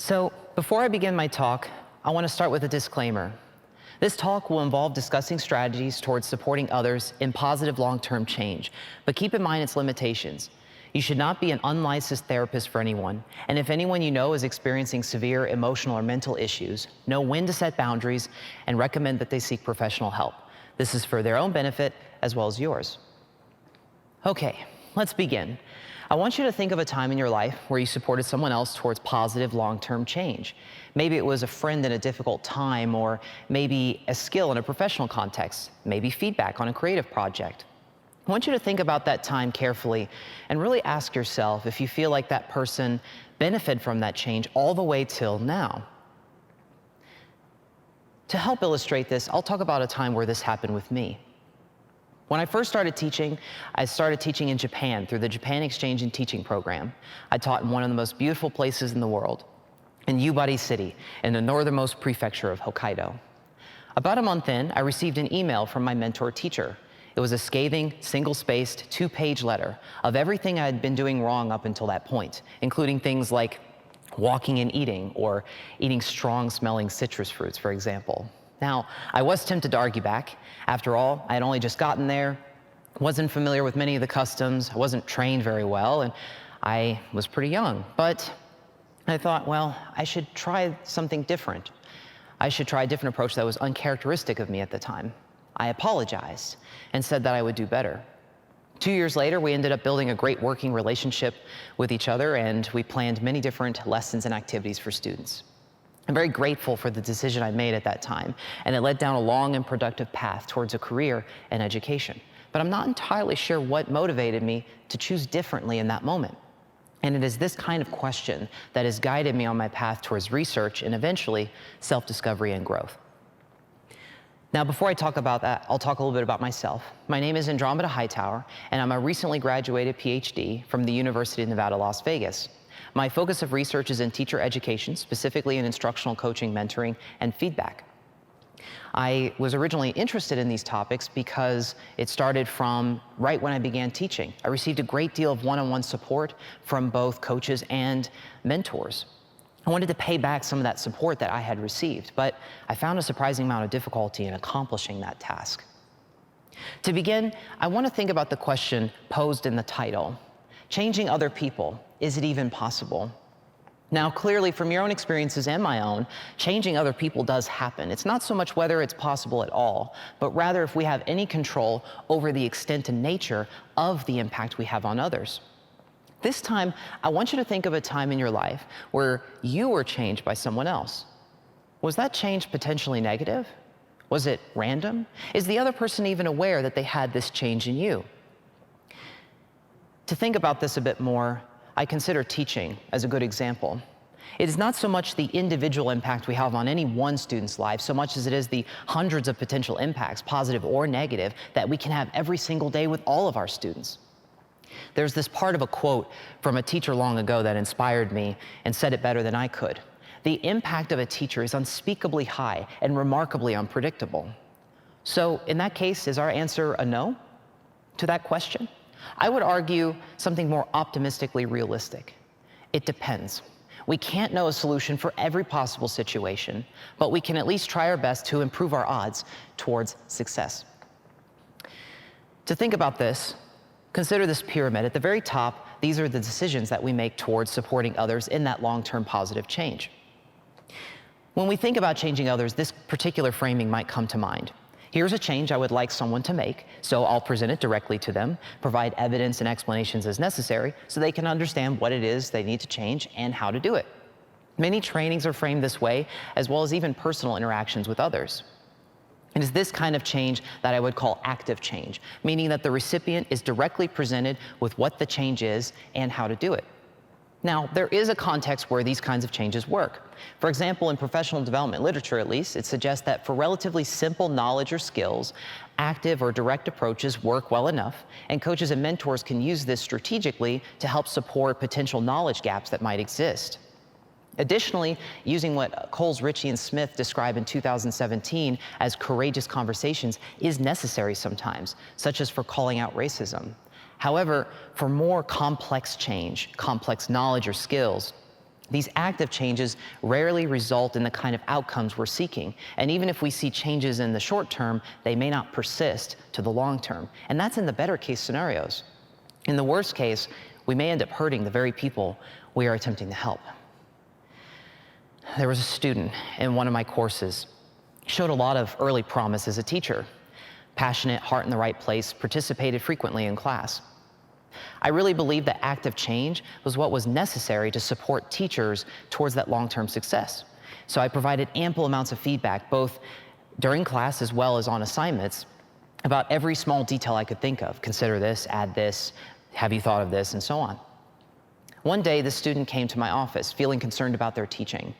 So before I begin my talk, I want to start with a disclaimer. This talk will involve discussing strategies towards supporting others in positive long-term change, but keep in mind its limitations. You should not be an unlicensed therapist for anyone, and if anyone you know is experiencing severe emotional or mental issues, know when to set boundaries and recommend that they seek professional help. This is for their own benefit as well as yours. Okay, let's begin. I want you to think of a time in your life where you supported someone else towards positive long-term change. Maybe it was a friend in a difficult time, or maybe a skill in a professional context, maybe feedback on a creative project. I want you to think about that time carefully and really ask yourself if you feel like that person benefited from that change all the way till now. To help illustrate this, I'll talk about a time where this happened with me. When I first started teaching, I started teaching in Japan through the Japan Exchange and Teaching Program. I taught in one of the most beautiful places in the world, in Yubari City, in the northernmost prefecture of Hokkaido. About a month in, I received an email from my mentor teacher. It was a scathing, single-spaced, two-page letter of everything I had been doing wrong up until that point, including things like walking and eating, or eating strong-smelling citrus fruits, for example. Now, I was tempted to argue back. After all, I had only just gotten there, wasn't familiar with many of the customs, I wasn't trained very well, and I was pretty young. But I thought, well, I should try something different. I should try a different approach that was uncharacteristic of me at the time. I apologized and said that I would do better. 2 years later, we ended up building a great working relationship with each other, and we planned many different lessons and activities for students. I'm very grateful for the decision I made at that time, and it led down a long and productive path towards a career in education. But I'm not entirely sure what motivated me to choose differently in that moment. And it is this kind of question that has guided me on my path towards research and eventually self-discovery and growth. Now, before I talk about that, I'll talk a little bit about myself. My name is Andromeda Hightower, and I'm a recently graduated PhD from the University of Nevada, Las Vegas. My focus of research is in teacher education, specifically in instructional coaching, mentoring, and feedback. I was originally interested in these topics because it started from right when I began teaching. I received a great deal of one-on-one support from both coaches and mentors. I wanted to pay back some of that support that I had received, but I found a surprising amount of difficulty in accomplishing that task. To begin, I want to think about the question posed in the title. Changing other people, is it even possible? Now, clearly, from your own experiences and my own, changing other people does happen. It's not so much whether it's possible at all, but rather if we have any control over the extent and nature of the impact we have on others. This time, I want you to think of a time in your life where you were changed by someone else. Was that change potentially negative? Was it random? Is the other person even aware that they had this change in you? To think about this a bit more, I consider teaching as a good example. It is not so much the individual impact we have on any one student's life, so much as it is the hundreds of potential impacts, positive or negative, that we can have every single day with all of our students. There's this part of a quote from a teacher long ago that inspired me and said it better than I could. The impact of a teacher is unspeakably high and remarkably unpredictable. So in that case, is our answer a no to that question? I would argue something more optimistically realistic. It depends. We can't know a solution for every possible situation, but we can at least try our best to improve our odds towards success. To think about this, consider this pyramid. At the very top, these are the decisions that we make towards supporting others in that long-term positive change. When we think about changing others, this particular framing might come to mind. Here's a change I would like someone to make, so I'll present it directly to them, provide evidence and explanations as necessary so they can understand what it is they need to change and how to do it. Many trainings are framed this way, as well as even personal interactions with others. It is this kind of change that I would call active change, meaning that the recipient is directly presented with what the change is and how to do it. Now, there is a context where these kinds of changes work. For example, in professional development literature, at least, it suggests that for relatively simple knowledge or skills, active or direct approaches work well enough, and coaches and mentors can use this strategically to help support potential knowledge gaps that might exist. Additionally, using what Coles, Ritchie, and Smith describe in 2017 as courageous conversations is necessary sometimes, such as for calling out racism. However, for more complex change, complex knowledge or skills, These active changes rarely result in the kind of outcomes we're seeking. And even if we see changes in the short term, they may not persist to the long term. And that's in the better case scenarios. In the worst case, we may end up hurting the very people we are attempting to help. There was a student in one of my courses. He showed a lot of early promise as a teacher. Passionate, heart in the right place, participated frequently in class. I really believe that active change was what was necessary to support teachers towards that long-term success. So I provided ample amounts of feedback, both during class as well as on assignments, about every small detail I could think of. Consider this, add this, have you thought of this, and so on. One day, the student came to my office feeling concerned about their teaching.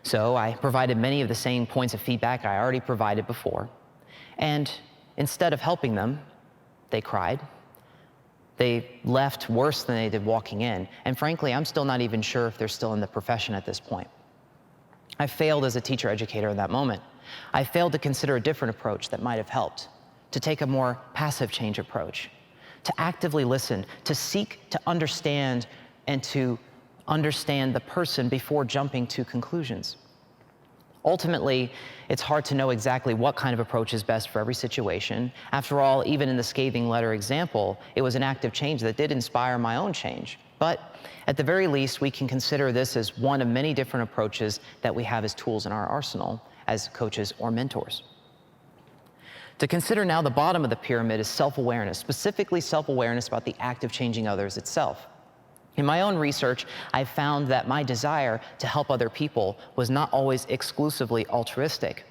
So I provided many of the same points of feedback I already provided before. And instead of helping them, they cried. They left worse than they did walking in. And frankly, I'm still not even sure if they're still in the profession at this point. I failed as a teacher educator in that moment. I failed to consider a different approach that might have helped, to take a more passive change approach, to actively listen, to seek to understand and to understand the person before jumping to conclusions. Ultimately, it's hard to know exactly what kind of approach is best for every situation. After all, even in the scathing letter example, it was an active change that did inspire my own change. But at the very least, we can consider this as one of many different approaches that we have as tools in our arsenal as coaches or mentors. To consider now, the bottom of the pyramid is self-awareness, specifically self-awareness about the act of changing others itself. In my own research, I found that my desire to help other people was not always exclusively altruistic.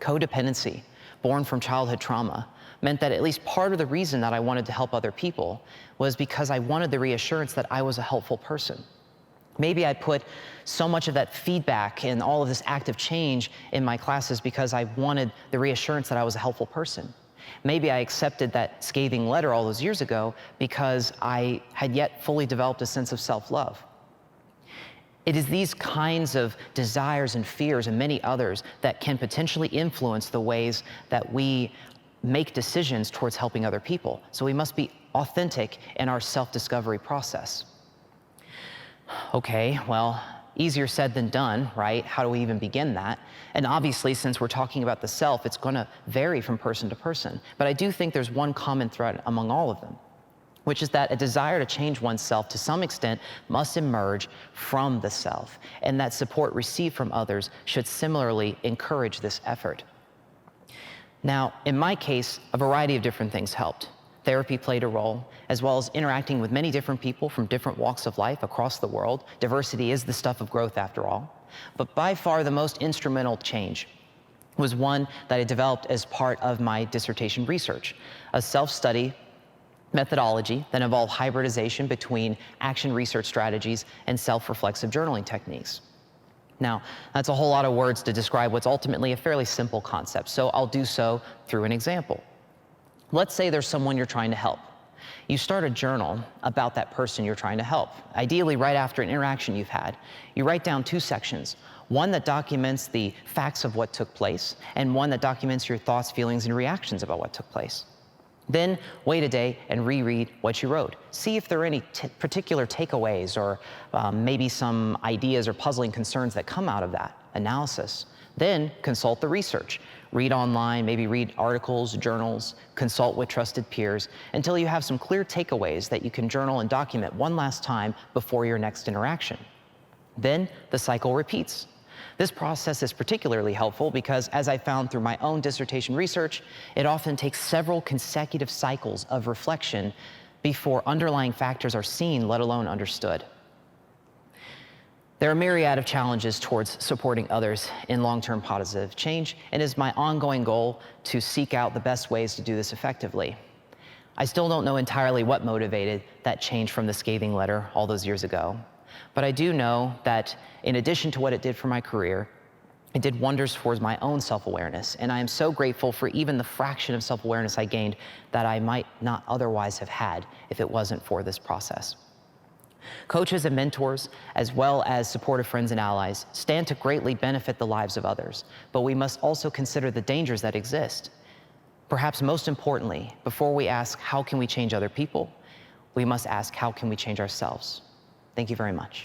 Codependency, born from childhood trauma, meant that at least part of the reason that I wanted to help other people was because I wanted the reassurance that I was a helpful person. Maybe I put so much of that feedback and all of this active change in my classes because I wanted the reassurance that I was a helpful person. Maybe I accepted that scathing letter all those years ago because I had yet fully developed a sense of self-love. It is these kinds of desires and fears and many others that can potentially influence the ways that we make decisions towards helping other people. So we must be authentic in our self-discovery process. Okay, well, easier said than done, right? How do we even begin that? And obviously, since we're talking about the self, it's going to vary from person to person. But I do think there's one common thread among all of them, which is that a desire to change oneself to some extent must emerge from the self, and that support received from others should similarly encourage this effort. Now, in my case, a variety of different things helped. Therapy played a role, as well as interacting with many different people from different walks of life across the world. Diversity is the stuff of growth, after all. But by far, the most instrumental change was one that I developed as part of my dissertation research, a self-study methodology that involved hybridization between action research strategies and self-reflexive journaling techniques. Now, that's a whole lot of words to describe what's ultimately a fairly simple concept, so I'll do so through an example. Let's say there's someone you're trying to help. You start a journal about that person you're trying to help, ideally right after an interaction you've had. You write down 2 sections, one that documents the facts of what took place, and one that documents your thoughts, feelings, and reactions about what took place. Then wait a day and reread what you wrote. See if there are any particular takeaways or maybe some ideas or puzzling concerns that come out of that analysis. Then consult the research. Read online, maybe read articles, journals, consult with trusted peers until you have some clear takeaways that you can journal and document one last time before your next interaction. Then the cycle repeats. This process is particularly helpful because, as I found through my own dissertation research, it often takes several consecutive cycles of reflection before underlying factors are seen, let alone understood. There are a myriad of challenges towards supporting others in long-term positive change, and it is my ongoing goal to seek out the best ways to do this effectively. I still don't know entirely what motivated that change from the scathing letter all those years ago, but I do know that in addition to what it did for my career, it did wonders towards my own self-awareness, and I am so grateful for even the fraction of self-awareness I gained that I might not otherwise have had if it wasn't for this process. Coaches and mentors, as well as supportive friends and allies, stand to greatly benefit the lives of others, but we must also consider the dangers that exist. Perhaps most importantly, before we ask, how can we change other people, we must ask, how can we change ourselves? Thank you very much.